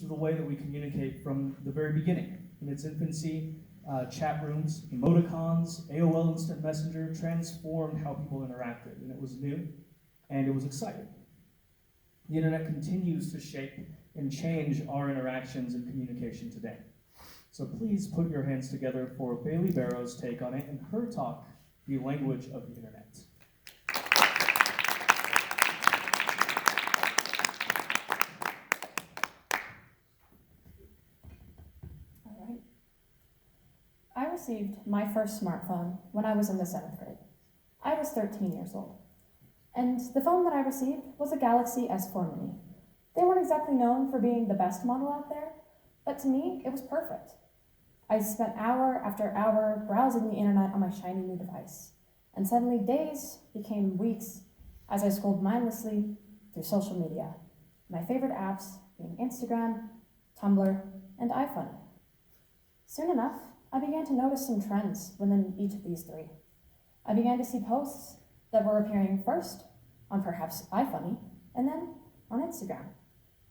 to the way that we communicate from the very beginning. In its infancy, chat rooms, emoticons, AOL Instant Messenger transformed how people interacted, and it was new, and it was exciting. The internet continues to shape and change our interactions and communication today. So please put your hands together for Bailey Barrow's take on it and her talk, The Language of the Internet. All right. I received my first smartphone when I was in the 7th grade. I was 13 years old. And the phone that I received was a Galaxy S4 Mini. They weren't exactly known for being the best model out there, but to me, it was perfect. I spent hour after hour browsing the internet on my shiny new device, and suddenly days became weeks as I scrolled mindlessly through social media, my favorite apps being Instagram, Tumblr, and iFunny. Soon enough, I began to notice some trends within each of these three. I began to see posts that were appearing first on perhaps iFunny, and then on Instagram.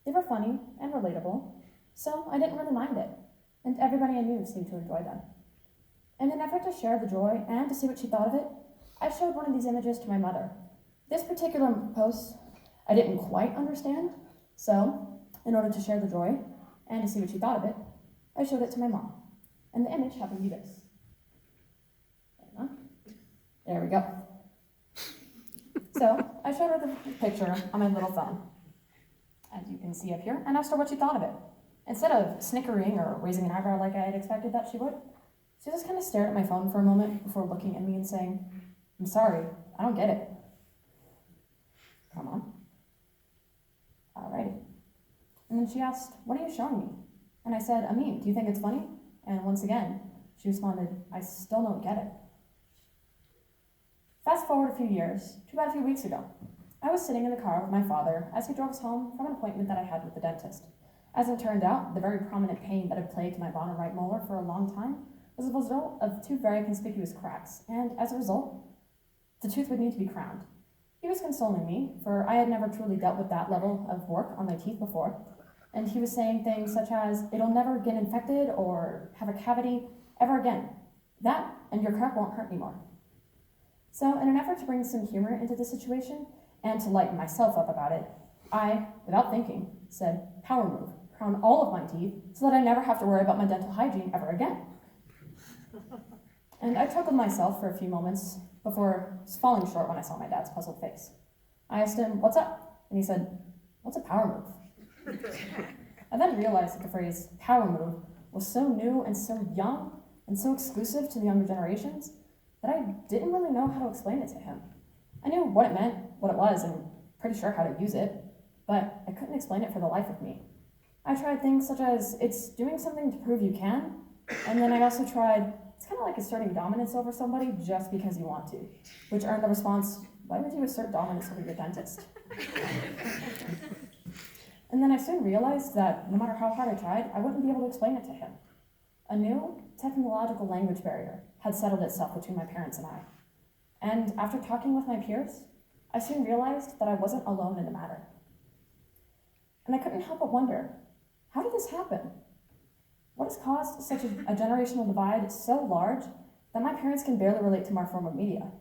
They were funny and relatable, so I didn't really mind it, and everybody I knew seemed to enjoy them. In an effort to share the joy and to see what she thought of it, I showed one of these images to my mother. This particular post I didn't quite understand, so in order to share the joy and to see what she thought of it, I showed it to my mom. And the image happened to be this. There we go. So I showed her the picture on my little phone, as you can see up here, and asked her what she thought of it. Instead of snickering or raising an eyebrow like I had expected that she would, she just kind of stared at my phone for a moment before looking at me and saying, "I'm sorry, I don't get it." Come on. Alrighty. And then she asked, "What are you showing me?" And I said, "A meme. Do you think it's funny?" And once again, she responded, "I still don't get it." Fast forward a few years, to about a few weeks ago. I was sitting in the car with my father as he drove us home from an appointment that I had with the dentist. As it turned out, the very prominent pain that had plagued my bottom right molar for a long time was a result of two very conspicuous cracks, and as a result, the tooth would need to be crowned. He was consoling me, for I had never truly dealt with that level of work on my teeth before, and he was saying things such as, "It'll never get infected or have a cavity ever again. That and your crack won't hurt anymore." So in an effort to bring some humor into the situation and to lighten myself up about it, I, without thinking, said, "Power move, crown all of my teeth so that I never have to worry about my dental hygiene ever again." And I chuckled myself for a few moments before falling short when I saw my dad's puzzled face. I asked him, "What's up?" And he said, "What's a power move?" I then realized that the phrase power move was so new and so young and so exclusive to the younger generations that I didn't really know how to explain it to him. I knew what it meant, what it was, and pretty sure how to use it, but I couldn't explain it for the life of me. I tried things such as, "It's doing something to prove you can," and then I also tried, "It's kind of like asserting dominance over somebody just because you want to," which earned the response, "Why would you assert dominance over your dentist?" And then I soon realized that no matter how hard I tried, I wouldn't be able to explain it to him. A new technological language barrier had settled itself between my parents and I. And after talking with my peers, I soon realized that I wasn't alone in the matter. And I couldn't help but wonder, how did this happen? What has caused such a generational divide so large that my parents can barely relate to our form of media?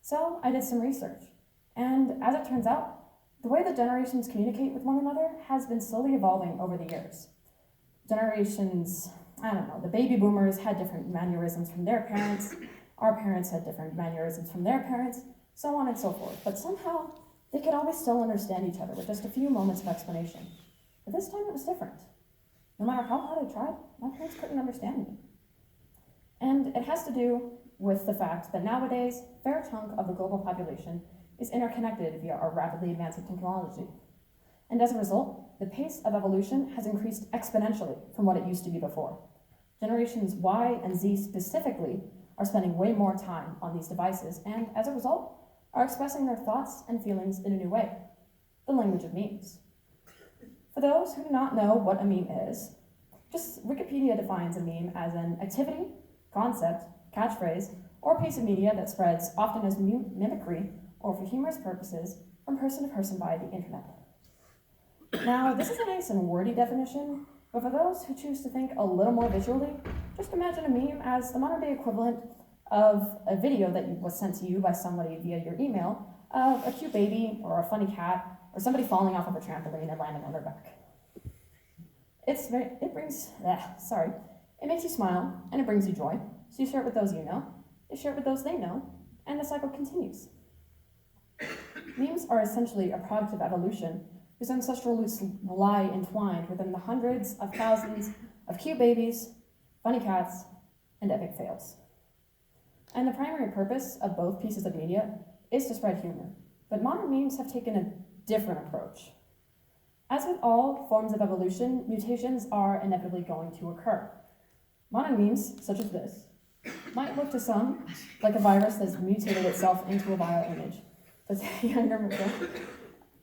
So I did some research, and as it turns out, the way that generations communicate with one another has been slowly evolving over the years. Generations, the baby boomers had different mannerisms from their parents, our parents had different mannerisms from their parents, so on and so forth. But somehow, they could always still understand each other with just a few moments of explanation. But this time it was different. No matter how hard I tried, my parents couldn't understand me. And it has to do with the fact that nowadays, a fair chunk of the global population is interconnected via our rapidly advancing technology. And as a result, the pace of evolution has increased exponentially from what it used to be before. Generations Y and Z specifically are spending way more time on these devices, and as a result, are expressing their thoughts and feelings in a new way, the language of memes. For those who do not know what a meme is, just Wikipedia defines a meme as an activity, concept, catchphrase, or piece of media that spreads often as mimicry or for humorous purposes from person to person via the internet. Now, this is a nice and wordy definition, but for those who choose to think a little more visually, just imagine a meme as the modern day equivalent of a video that was sent to you by somebody via your email of a cute baby or a funny cat or somebody falling off of a trampoline and landing on their back. It makes you smile and it brings you joy. So you share it with those you know, you share it with those they know, and the cycle continues. Memes are essentially a product of evolution whose ancestral roots lie entwined within the hundreds of thousands of cute babies, funny cats, and epic fails. And the primary purpose of both pieces of media is to spread humor, but modern memes have taken a different approach. As with all forms of evolution, mutations are inevitably going to occur. Modern memes, such as this, might look to some like a virus that's mutated itself into a vile image. But the younger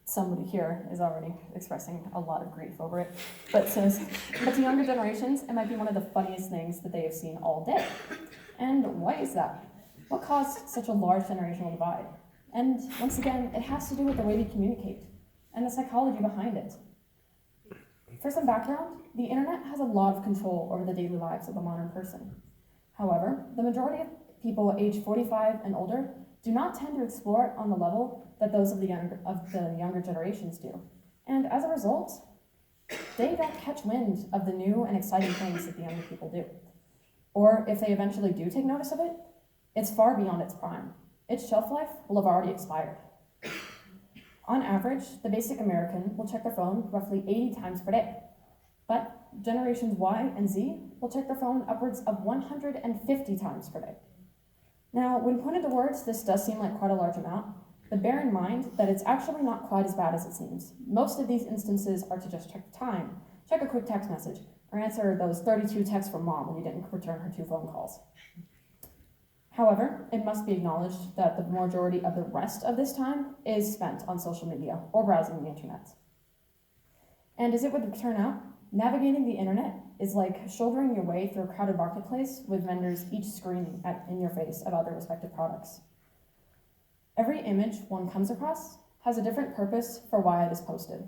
somebody here is already expressing a lot of grief over it, but to younger generations, it might be one of the funniest things that they have seen all day. And why is that? What caused such a large generational divide? And once again, it has to do with the way we communicate and the psychology behind it. For some background, the internet has a lot of control over the daily lives of the modern person. However, the majority of people aged 45 and older do not tend to explore it on the level that those of the younger generations do. And as a result, they don't catch wind of the new and exciting things that the younger people do. Or if they eventually do take notice of it, it's far beyond its prime. Its shelf life will have already expired. On average, the basic American will check their phone roughly 80 times per day. But generations Y and Z will check their phone upwards of 150 times per day. Now, when put into words, this does seem like quite a large amount, but bear in mind that it's actually not quite as bad as it seems. Most of these instances are to just check the time, check a quick text message, or answer those 32 texts from mom when you didn't return her 2 phone calls. However, it must be acknowledged that the majority of the rest of this time is spent on social media or browsing the internet. And as it would turn out, navigating the internet is like shouldering your way through a crowded marketplace with vendors each screaming in your face about their respective products. Every image one comes across has a different purpose for why it is posted.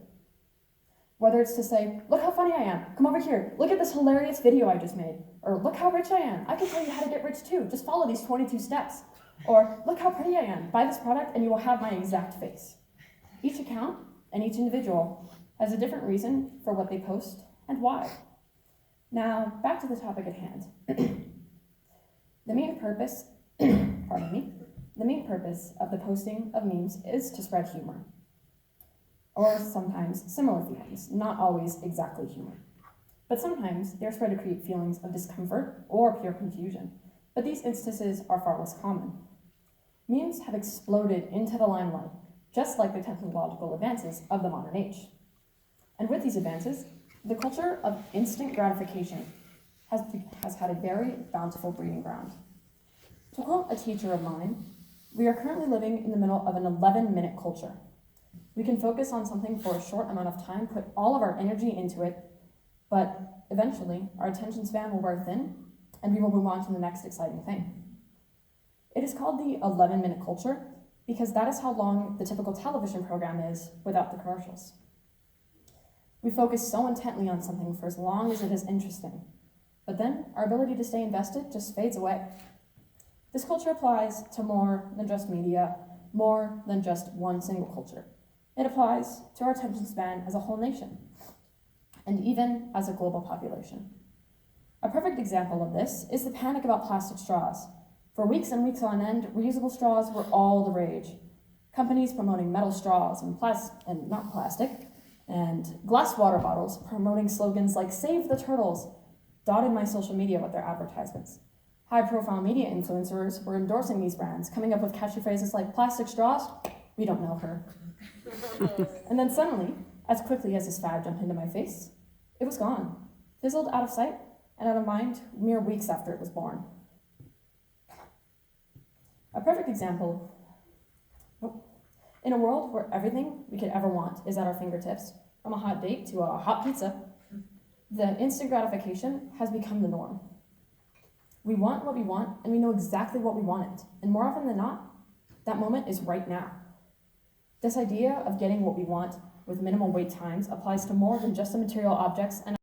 Whether it's to say, look how funny I am, come over here, look at this hilarious video I just made, or look how rich I am, I can tell you how to get rich too, just follow these 22 steps, or look how pretty I am, buy this product and you will have my exact face. Each account and each individual has a different reason for what they post and why. Now, back to the topic at hand. The main purpose of the posting of memes is to spread humor. Or sometimes similar feelings, not always exactly humor. But sometimes they're spread to create feelings of discomfort or pure confusion. But these instances are far less common. Memes have exploded into the limelight, just like the technological advances of the modern age. And with these advances, the culture of instant gratification has had a very bountiful breeding ground. To quote a teacher of mine, we are currently living in the middle of an 11-minute culture. We can focus on something for a short amount of time, put all of our energy into it, but eventually our attention span will wear thin, and we will move on to the next exciting thing. It is called the 11-minute culture because that is how long the typical television program is without the commercials. We focus so intently on something for as long as it is interesting, but then our ability to stay invested just fades away. This culture applies to more than just media, more than just one single culture. It applies to our attention span as a whole nation, and even as a global population. A perfect example of this is the panic about plastic straws. For weeks and weeks on end, reusable straws were all the rage. Companies promoting metal straws and not plastic, and glass water bottles promoting slogans like "Save the Turtles" dotted my social media with their advertisements. High-profile media influencers were endorsing these brands, coming up with catchy phrases like "Plastic straws? We don't know her." And then suddenly, as quickly as this fad jumped into my face, it was gone, fizzled out of sight and out of mind mere weeks after it was born. A perfect example, in a world where everything we could ever want is at our fingertips, from a hot date to a hot pizza, the instant gratification has become the norm. We want what we want, and we know exactly what we want it. And more often than not, that moment is right now. This idea of getting what we want with minimal wait times applies to more than just the material objects and